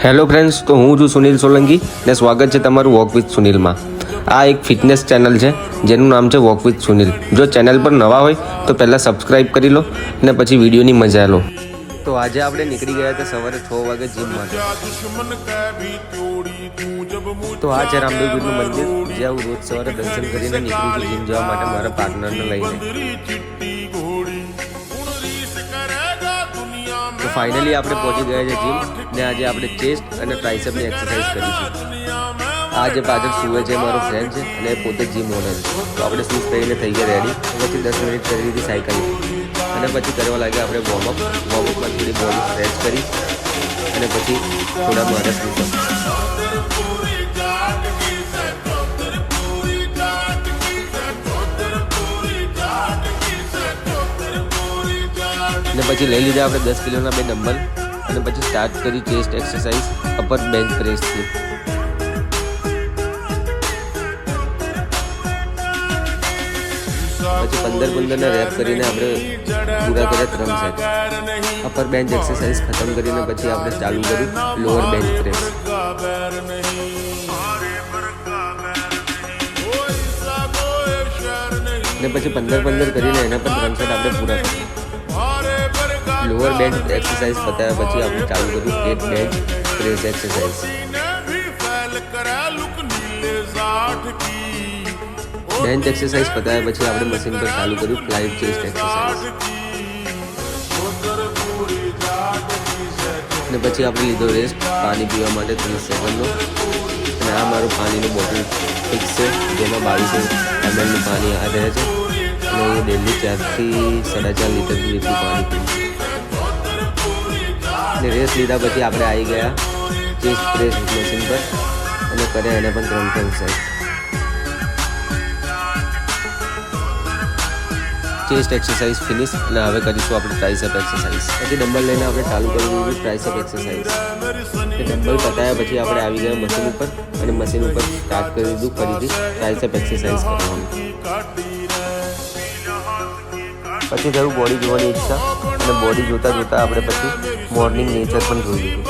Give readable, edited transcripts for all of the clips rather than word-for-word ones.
Hello friends, તો હું છું સુનિલ સોલંકી ને સ્વાગત છે તમારું વોક વિથ સુનિલમાં। આ એક ફિટનેસ ચેનલ છે જેનું નામ છે વોક વિથ સુનિલ। જો ચેનલ પર નવા હોય તો પહેલાં સબસ્ક્રાઈબ કરી લો ને પછી વિડીયોની મજા લો। તો આજે આપણે નીકળી ગયા હતા સવારે 6 વાગે જીમ માટે। તો આ છે રામદેવપીરનું મંદિર, જ્યાં હું રોજ સવારે દર્શન કરીને નીકળું છું જીમ જવા માટે મારા પાર્ટનરને લઈને। તો ફાઇનલી આપણે પહોંચી ગયા છે જીમ ને આજે આપણે ચેસ્ટ અને ટ્રાઇસેપની એક્સરસાઇઝ કરીશું। આ જે પાછળ સૂવે છે મારો ફ્રેન્ડ છે અને પોતે જીમ ઓનર છે। તો આપણે શૂઝ પહેરીને થઈ ગયા રેડી। પછી 10 મિનિટ કરી દીધી સાયકલિંગ અને પછી કરવા લાગ્યા આપણે વોર્મઅપમાં થોડી બોડી સ્ટ્રેચ કરી અને પછી થોડા મારા પુશઅપ ને પછી લઈ લીધા આપણે 10 કિલોના 2 ડમ્બલ અને પછી સ્ટાર્ટ કરી ચેસ્ટ એક્સરસાઇઝ અપર બેન્ચ પ્રેસથી। પછી 15 રેપ કરીને આપણે પૂરા કર્યા 3 સેટ। અપર બેન્ચ એક્સરસાઇઝ ખતમ કરીને પછી આપણે ચાલુ કર્યું લોઅર બેન્ચ પ્રેસ ને પછી 15 કરીને એના પર 3 સેટ આપણે પૂરા કર્યા। લોઅર બેન્ચ એક્સરસાઇઝ પતાવ્યા પછી આપણે ચાલુ કર્યું straight bench press exercise. Bench exercise પતાવ્યા પછી આપણે મશીન પર ચાલુ કર્યું ફ્લાઇટ ચેસ્ટ એક્સરસાઇઝ ને પછી આપણે લીધો રેસ્ટ પાણી પીવા માટે 30 સેકન્ડનો। અને આ મારું પાણીનું બોટલ ફિક્સ છે, જેમાં 2200 mlનું પાણી આ રહે છે અને હું ડેલી 4 થી 4.5 લીટર જેટલું પાણી પીવું છું। ને રેસ્ટ લીધા પછી આપણે આવી ગયા ચેસ્ટ પ્રેસ મશીન પર અને કર્યા એને પણ 3 સેટ। ચેસ્ટ એક્સરસાઇઝ ફિનિશ અને હવે કરીશું આપણે ટ્રાઇસેપ એક્સરસાઇઝ। પછી ડમ્બલ લઈને આપણે ચાલુ કરી દીધું ટ્રાઇસેપ એક્સરસાઇઝ। ડમ્બલ પતાવ્યા પછી આપણે આવી ગયા મશીન ઉપર અને મશીન ઉપર સ્ટાર્ટ કરી દીધું ફરીથી ટ્રાઇસેપ એક્સરસાઇઝ કરવાનું। પછી થયું બોડી જોવાની ઈચ્છા અને બોડી જોતા જોતા આપણે પછી મોર્નિંગ નેચર પણ જોઈ લીધું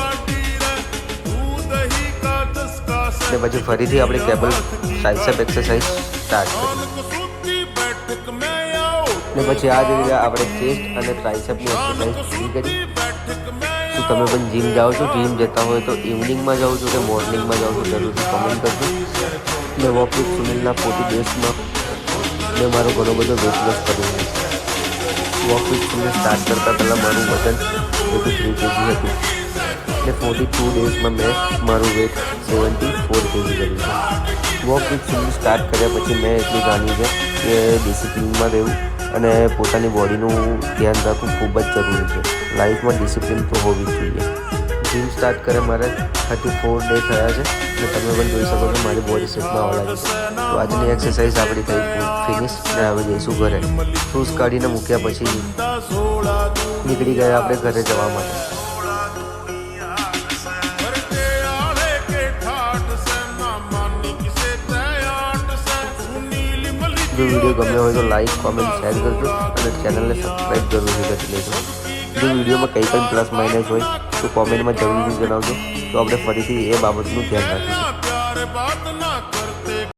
ને પછી ફરીથી આપણે કેબલ ટ્રાઇસેપ એક્સરસાઇઝ સ્ટાર્ટ કરી ને પછી આ જ રીતે આપણે ચેસ્ટ અને ટ્રાઇસેપની એક્સરસાઇઝ પૂરી કરી। શું તમે પણ જીમ જાઓ છો? જીમ જતા હોય તો ઇવનિંગમાં જાઓ છો કે મોર્નિંગમાં જાઓ છો જરૂરથી કમેન્ટ કરજો। ને વોક વિથ સુનિલના 40 ડેઝમાં મેં મારો ઘણો બધો વેટ લોસ કર્યો છે। વોક વિથ સુનિલ સ્ટાર્ટ કરતાં પહેલાં મારું વજન 83 kg હતું ને 42 ડેઝમાં મેં મારું વેટ 74 kg કર્યું છે। વોક વિથ સુનિલ સ્ટાર્ટ કર્યા પછી મેં એટલું જાણ્યું છે કે ડિસિપ્લિનમાં રહેવું અને પોતાની બોડીનું ધ્યાન રાખવું ખૂબ જ જરૂરી છે। લાઈફમાં ડિસિપ્લિન તો હોવી જ જોઈએ। જીમ સ્ટાર્ટ કરે મારે 34 ડે થયા છે અને તમે પણ જોઈ શકો છો મારી બોડી શેપમાં આવવા લાગી છે। તો આજની એક્સરસાઇઝ આપણી થઈ ફિનિશ ને હવે જઈશું ઘરે। શૂઝ કાઢીને મૂક્યા પછી નીકળી ગયા આપણે ઘરે જવા માટે। જો વિડીયો ગમ્યો હોય તો લાઈક કોમેન્ટ શેર કરજો અને ચેનલને સબસ્ક્રાઈબ જરૂરથી કરી લેજો। જો વિડીયોમાં કંઈ પણ પ્લસ માઇનસ હોય તો કોમેન્ટમાં જરૂરથી જણાવજો, તો આપણે ફરીથી એ બાબતનું ધ્યાન રાખીશું।